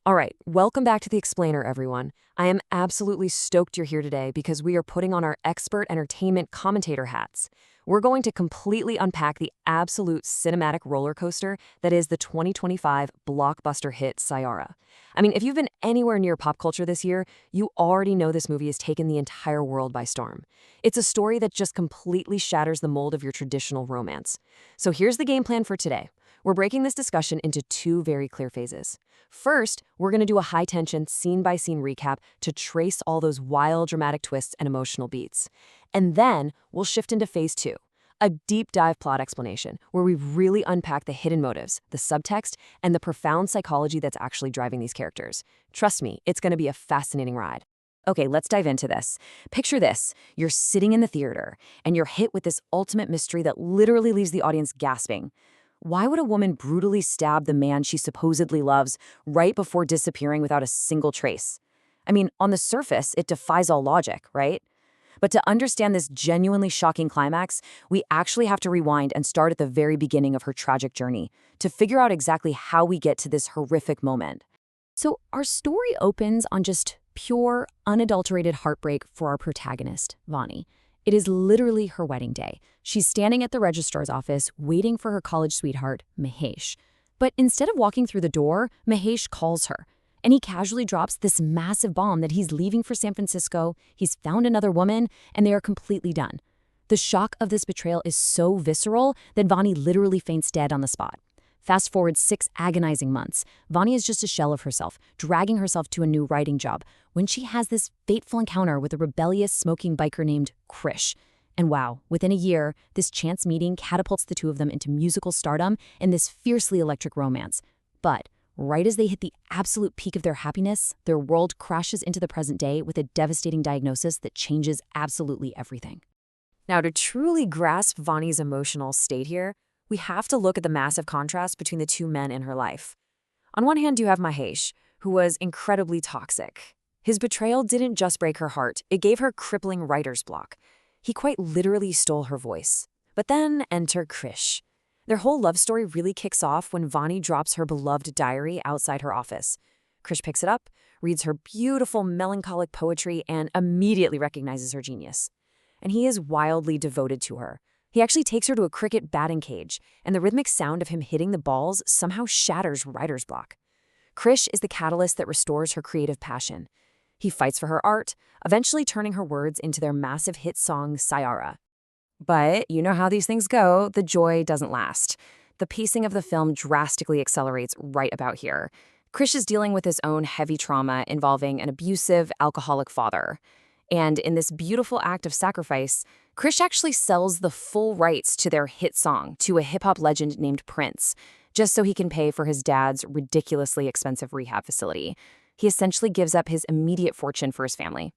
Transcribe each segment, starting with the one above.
All right, welcome back to The Explainer, everyone. I am absolutely stoked you're here today because we are putting on our expert entertainment commentator hats. We're going to completely unpack the absolute cinematic roller coaster that is the 2025 blockbuster hit Saiyaara. I mean, if you've been anywhere near pop culture this year, you already know this movie has taken the entire world by storm. It's a story that just completely shatters the mold of your traditional romance. So here's the game plan for today. We're breaking this discussion into two very clear phases. First, we're going to do a high-tension, scene-by-scene recap to trace all those wild, dramatic twists and emotional beats. And then, we'll shift into phase two, a deep-dive plot explanation, where we really unpack the hidden motives, the subtext, and the profound psychology that's actually driving these characters. Trust me, it's going to be a fascinating ride. Okay, let's dive into this. Picture this. You're sitting in the theater, and you're hit with this ultimate mystery that literally leaves the audience gasping. Why would a woman brutally stab the man she supposedly loves right before disappearing without a single trace? I mean, on the surface, it defies all logic, right? But to understand this genuinely shocking climax, we actually have to rewind and start at the very beginning of her tragic journey to figure out exactly how we get to this horrific moment. So our story opens on just pure, unadulterated heartbreak for our protagonist, Vani. It is literally her wedding day. She's standing at the registrar's office waiting for her college sweetheart, Mahesh. But instead of walking through the door, Mahesh calls her. And he casually drops this massive bomb that he's leaving for San Francisco, he's found another woman, and they are completely done. The shock of this betrayal is so visceral that Vani literally faints dead on the spot. Fast forward 6 agonizing months, Vani is just a shell of herself, dragging herself to a new writing job, when she has this fateful encounter with a rebellious smoking biker named Krish. And wow, within a year, this chance meeting catapults the two of them into musical stardom and this fiercely electric romance. But right as they hit the absolute peak of their happiness, their world crashes into the present day with a devastating diagnosis that changes absolutely everything. Now, to truly grasp Vani's emotional state here, we have to look at the massive contrast between the two men in her life. On one hand, you have Mahesh, who was incredibly toxic. His betrayal didn't just break her heart, it gave her crippling writer's block. He quite literally stole her voice. But then enter Krish. Their whole love story really kicks off when Vani drops her beloved diary outside her office. Krish picks it up, reads her beautiful melancholic poetry, and immediately recognizes her genius. And he is wildly devoted to her. He actually takes her to a cricket batting cage, and the rhythmic sound of him hitting the balls somehow shatters writer's block. Krish is the catalyst that restores her creative passion. He fights for her art, eventually turning her words into their massive hit song, Saiyaara. But you know how these things go, the joy doesn't last. The pacing of the film drastically accelerates right about here. Krish is dealing with his own heavy trauma involving an abusive, alcoholic father. And in this beautiful act of sacrifice, Krish actually sells the full rights to their hit song to a hip-hop legend named Prince, just so he can pay for his dad's ridiculously expensive rehab facility. He essentially gives up his immediate fortune for his family.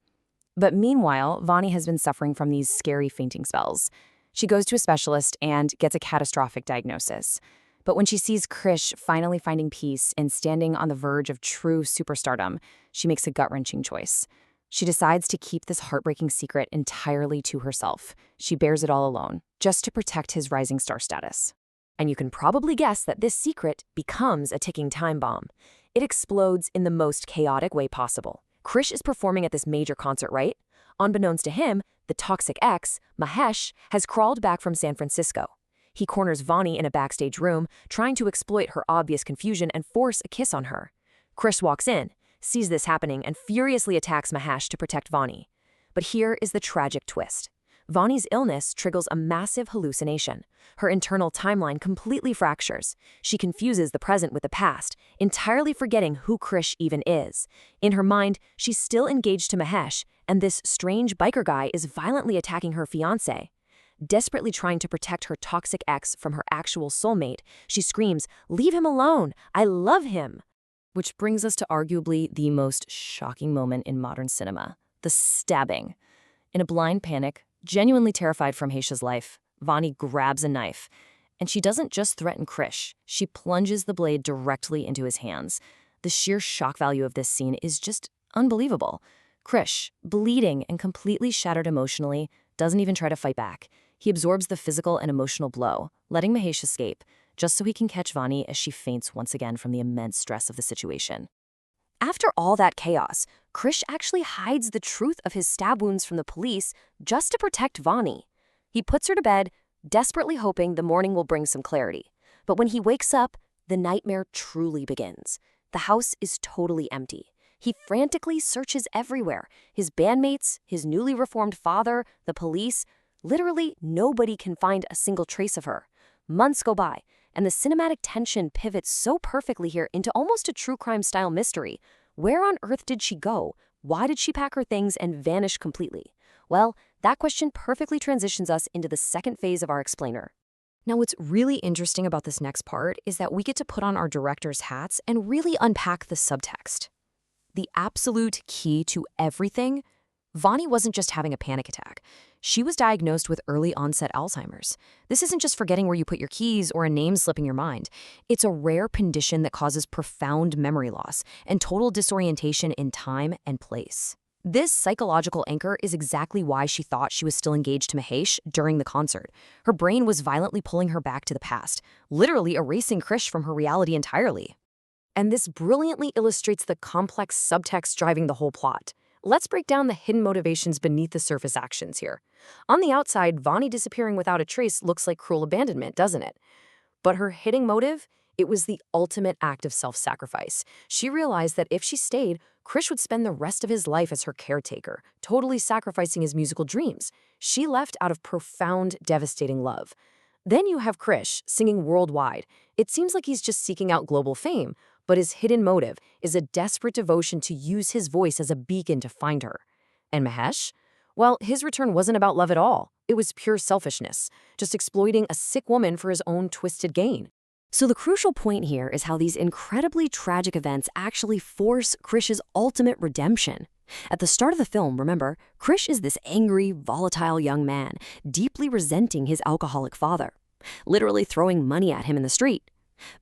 But meanwhile, Vani has been suffering from these scary fainting spells. She goes to a specialist and gets a catastrophic diagnosis. But when she sees Krish finally finding peace and standing on the verge of true superstardom, she makes a gut-wrenching choice. She decides to keep this heartbreaking secret entirely to herself. She bears it all alone, just to protect his rising star status. And you can probably guess that this secret becomes a ticking time bomb. It explodes in the most chaotic way possible. Krish is performing at this major concert, right? Unbeknownst to him, the toxic ex, Mahesh, has crawled back from San Francisco. He corners Vani in a backstage room, trying to exploit her obvious confusion and force a kiss on her. Krish walks in, sees this happening, and furiously attacks Mahesh to protect Vani. But here is the tragic twist. Vani's illness triggers a massive hallucination. Her internal timeline completely fractures. She confuses the present with the past, entirely forgetting who Krish even is. In her mind, she's still engaged to Mahesh, and this strange biker guy is violently attacking her fiancé. Desperately trying to protect her toxic ex from her actual soulmate, she screams, "Leave him alone! I love him!" Which brings us to arguably the most shocking moment in modern cinema, the stabbing. In a blind panic, genuinely terrified for Mahesh's life, Vani grabs a knife. And she doesn't just threaten Krish, she plunges the blade directly into his hands. The sheer shock value of this scene is just unbelievable. Krish, bleeding and completely shattered emotionally, doesn't even try to fight back. He absorbs the physical and emotional blow, letting Mahesh escape, just so he can catch Vani as she faints once again from the immense stress of the situation. After all that chaos, Krish actually hides the truth of his stab wounds from the police just to protect Vani. He puts her to bed, desperately hoping the morning will bring some clarity. But when he wakes up, the nightmare truly begins. The house is totally empty. He frantically searches everywhere. His bandmates, his newly reformed father, the police. Literally, nobody can find a single trace of her. Months go by, and the cinematic tension pivots so perfectly here into almost a true crime-style mystery. Where on earth did she go? Why did she pack her things and vanish completely? Well, that question perfectly transitions us into the second phase of our explainer. Now, what's really interesting about this next part is that we get to put on our director's hats and really unpack the subtext. The absolute key to everything, Vani wasn't just having a panic attack. She was diagnosed with early onset Alzheimer's. This isn't just forgetting where you put your keys or a name slipping your mind. It's a rare condition that causes profound memory loss and total disorientation in time and place. This psychological anchor is exactly why she thought she was still engaged to Mahesh during the concert. Her brain was violently pulling her back to the past, literally erasing Krish from her reality entirely. And this brilliantly illustrates the complex subtext driving the whole plot. Let's break down the hidden motivations beneath the surface actions here. On the outside, Vani disappearing without a trace looks like cruel abandonment, doesn't it? But her hidden motive? It was the ultimate act of self-sacrifice. She realized that if she stayed, Krish would spend the rest of his life as her caretaker, totally sacrificing his musical dreams. She left out of profound, devastating love. Then you have Krish, singing worldwide. It seems like he's just seeking out global fame, but his hidden motive is a desperate devotion to use his voice as a beacon to find her. And Mahesh? Well, his return wasn't about love at all. It was pure selfishness, just exploiting a sick woman for his own twisted gain. So the crucial point here is how these incredibly tragic events actually force Krish's ultimate redemption. At the start of the film, remember, Krish is this angry, volatile young man, deeply resenting his alcoholic father, literally throwing money at him in the street.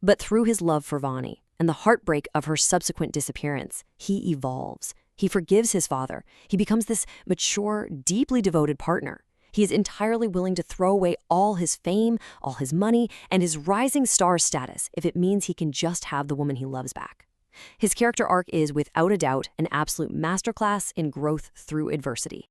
But through his love for Vani and the heartbreak of her subsequent disappearance, he evolves. He forgives his father. He becomes this mature, deeply devoted partner. He is entirely willing to throw away all his fame, all his money, and his rising star status if it means he can just have the woman he loves back. His character arc is, without a doubt, an absolute masterclass in growth through adversity.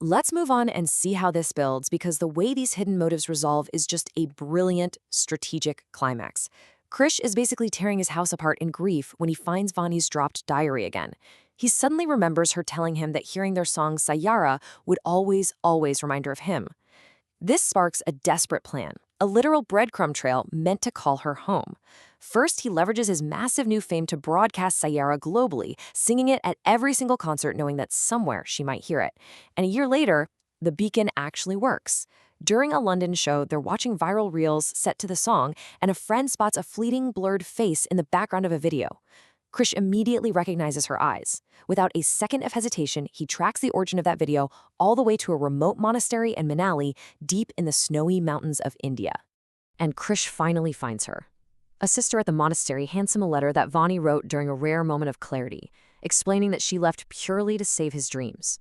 Let's move on and see how this builds, because the way these hidden motives resolve is just a brilliant, strategic climax. Krish is basically tearing his house apart in grief when he finds Vani's dropped diary again. He suddenly remembers her telling him that hearing their song Saiyaara would always remind her of him. This sparks a desperate plan, a literal breadcrumb trail meant to call her home. First, he leverages his massive new fame to broadcast Saiyaara globally, singing it at every single concert knowing that somewhere she might hear it. And a year later, the beacon actually works. During a London show, they're watching viral reels set to the song, and a friend spots a fleeting, blurred face in the background of a video. Krish immediately recognizes her eyes. Without a second of hesitation, he tracks the origin of that video all the way to a remote monastery in Manali, deep in the snowy mountains of India. And Krish finally finds her. A sister at the monastery hands him a letter that Vani wrote during a rare moment of clarity, explaining that she left purely to save his dreams.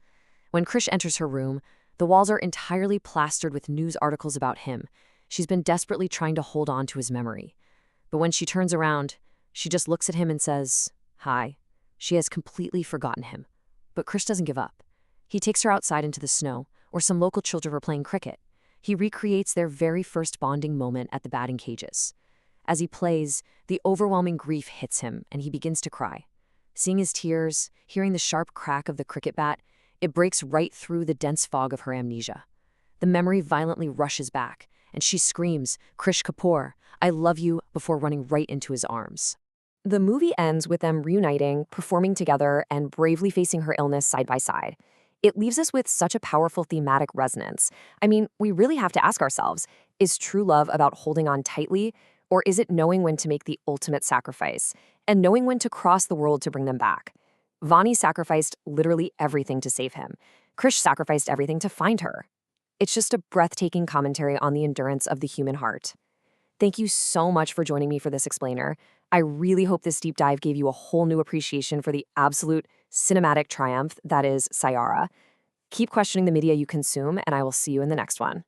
When Krish enters her room, the walls are entirely plastered with news articles about him. She's been desperately trying to hold on to his memory. But when she turns around, she just looks at him and says, "Hi." She has completely forgotten him. But Krish doesn't give up. He takes her outside into the snow, where some local children were playing cricket. He recreates their very first bonding moment at the batting cages. As he plays, the overwhelming grief hits him, and he begins to cry. Seeing his tears, hearing the sharp crack of the cricket bat, it breaks right through the dense fog of her amnesia. The memory violently rushes back, and she screams, "Krish Kapoor, I love you," before running right into his arms. The movie ends with them reuniting, performing together, and bravely facing her illness side by side. It leaves us with such a powerful thematic resonance. I mean, we really have to ask ourselves, is true love about holding on tightly, or is it knowing when to make the ultimate sacrifice, and knowing when to cross the world to bring them back? Vani sacrificed literally everything to save him. Krish sacrificed everything to find her. It's just a breathtaking commentary on the endurance of the human heart. Thank you so much for joining me for this explainer. I really hope this deep dive gave you a whole new appreciation for the absolute cinematic triumph that is Saiyaara. Keep questioning the media you consume, and I will see you in the next one.